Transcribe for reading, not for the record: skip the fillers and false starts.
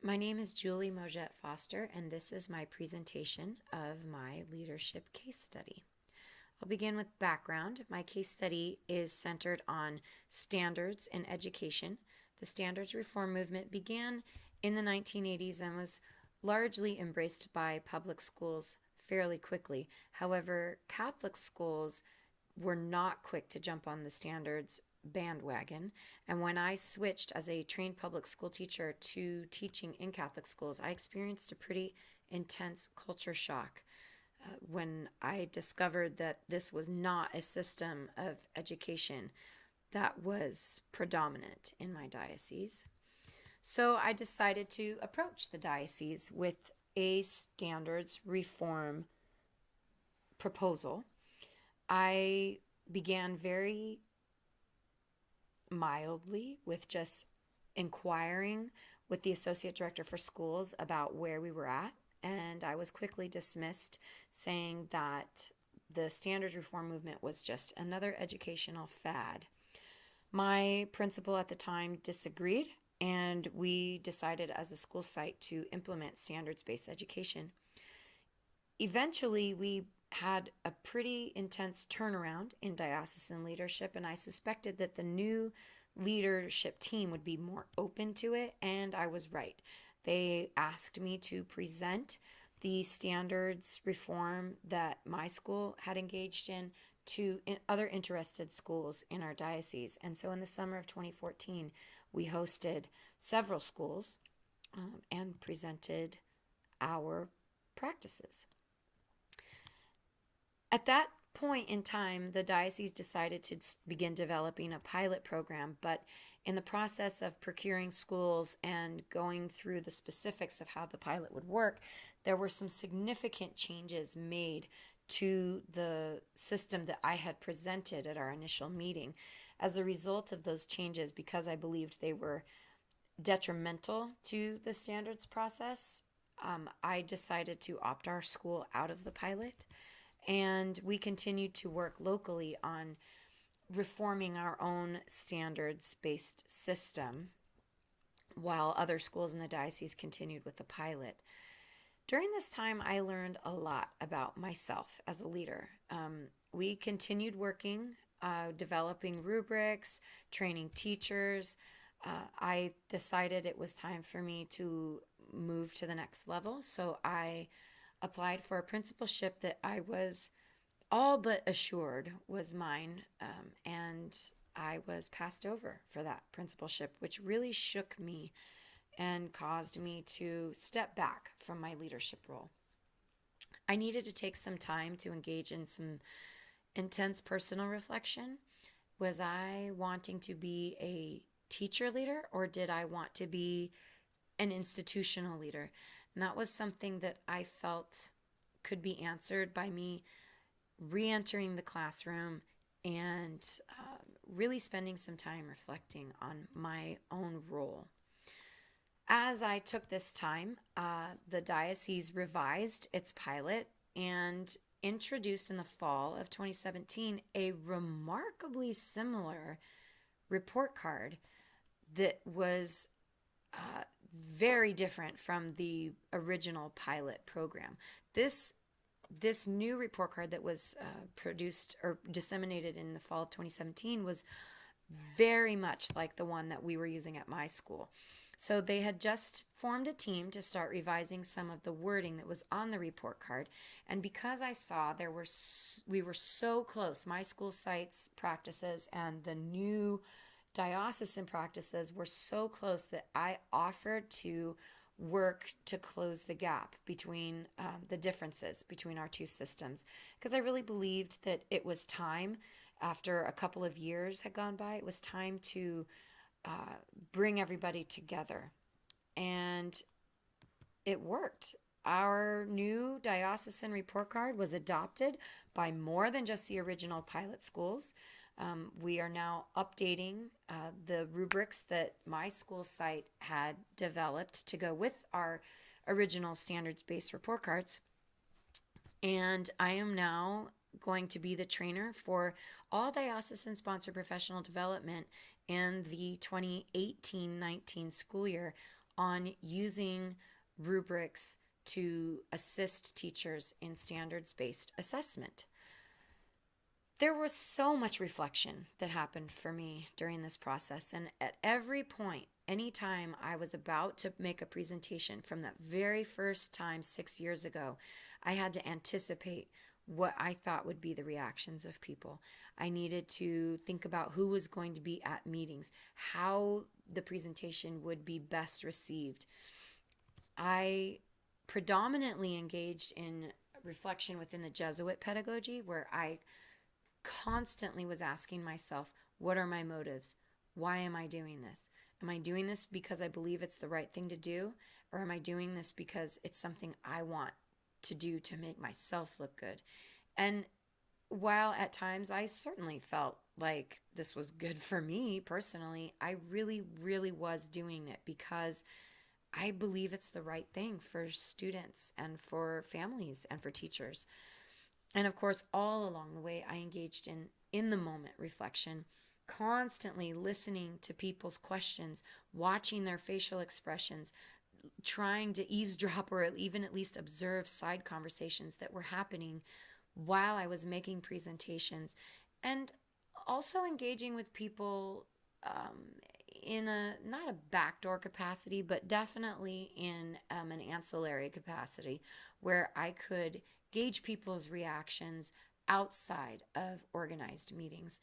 My name is Julie Mojette Foster, and this is my presentation of my leadership case study. I'll begin with background. My case study is centered on standards in education. The standards reform movement began in the 1980s and was largely embraced by public schools fairly quickly. However, Catholic schools were not quick to jump on the standards bandwagon. And when I switched as a trained public school teacher to teaching in Catholic schools, I experienced a pretty intense culture shock when I discovered that this was not a system of education that was predominant in my diocese. So I decided to approach the diocese with a standards reform proposal. I began very mildly with just inquiring with the associate director for schools about where we were at, and I was quickly dismissed, saying that the standards reform movement was just another educational fad. My principal at the time disagreed, and we decided as a school site to implement standards-based education. Eventually, we had a pretty intense turnaround in diocesan leadership, and I suspected that the new leadership team would be more open to it, and I was right. They asked me to present the standards reform that my school had engaged in to other interested schools in our diocese. And so in the summer of 2014, we hosted several schools and presented our practices. At that point in time, the diocese decided to begin developing a pilot program, but in the process of procuring schools and going through the specifics of how the pilot would work, there were some significant changes made to the system that I had presented at our initial meeting. As a result of those changes, because I believed they were detrimental to the standards process, I decided to opt our school out of the pilot. And we continued to work locally on reforming our own standards-based system while other schools in the diocese continued with the pilot. During this time, I learned a lot about myself as a leader. We continued working, developing rubrics, training teachers. I decided it was time for me to move to the next level, so I applied for a principalship that I was all but assured was mine, and I was passed over for that principalship, which really shook me and caused me to step back from my leadership role. I needed to take some time to engage in some intense personal reflection. Was I wanting to be a teacher leader, or did I want to be an institutional leader? And that was something that I felt could be answered by me re-entering the classroom and really spending some time reflecting on my own role. As I took this time, the diocese revised its pilot and introduced in the fall of 2017 a remarkably similar report card that was very different from the original pilot program. This new report card that was produced or disseminated in the fall of 2017 was very much like the one that we were using at my school. So they had just formed a team to start revising some of the wording that was on the report card. And because I saw we were so close, my school site's practices and the new diocesan practices were so close, that I offered to work to close the gap between the differences between our two systems, because I really believed that it was time, after a couple of years had gone by, it was time to bring everybody together. And it worked. Our new diocesan report card was adopted by more than just the original pilot schools. We are now updating the rubrics that my school site had developed to go with our original standards-based report cards. And I am now going to be the trainer for all diocesan sponsored professional development in the 2018-19 school year, on using rubrics to assist teachers in standards-based assessment. There was so much reflection that happened for me during this process, and at every point, anytime I was about to make a presentation from that very first time 6 years ago, I had to anticipate what I thought would be the reactions of people. I needed to think about who was going to be at meetings, how the presentation would be best received. I predominantly engaged in reflection within the Jesuit pedagogy, where I constantly was asking myself, what are my motives? Why am I doing this? Am I doing this because I believe it's the right thing to do? Or am I doing this because it's something I want to do to make myself look good? And while at times I certainly felt like this was good for me personally, I really, really was doing it because I believe it's the right thing for students and for families and for teachers. And of course, all along the way, I engaged in the moment reflection, constantly listening to people's questions, watching their facial expressions, trying to eavesdrop or even at least observe side conversations that were happening while I was making presentations, and also engaging with people in a not a backdoor capacity, but definitely in an ancillary capacity where I could gauge people's reactions outside of organized meetings.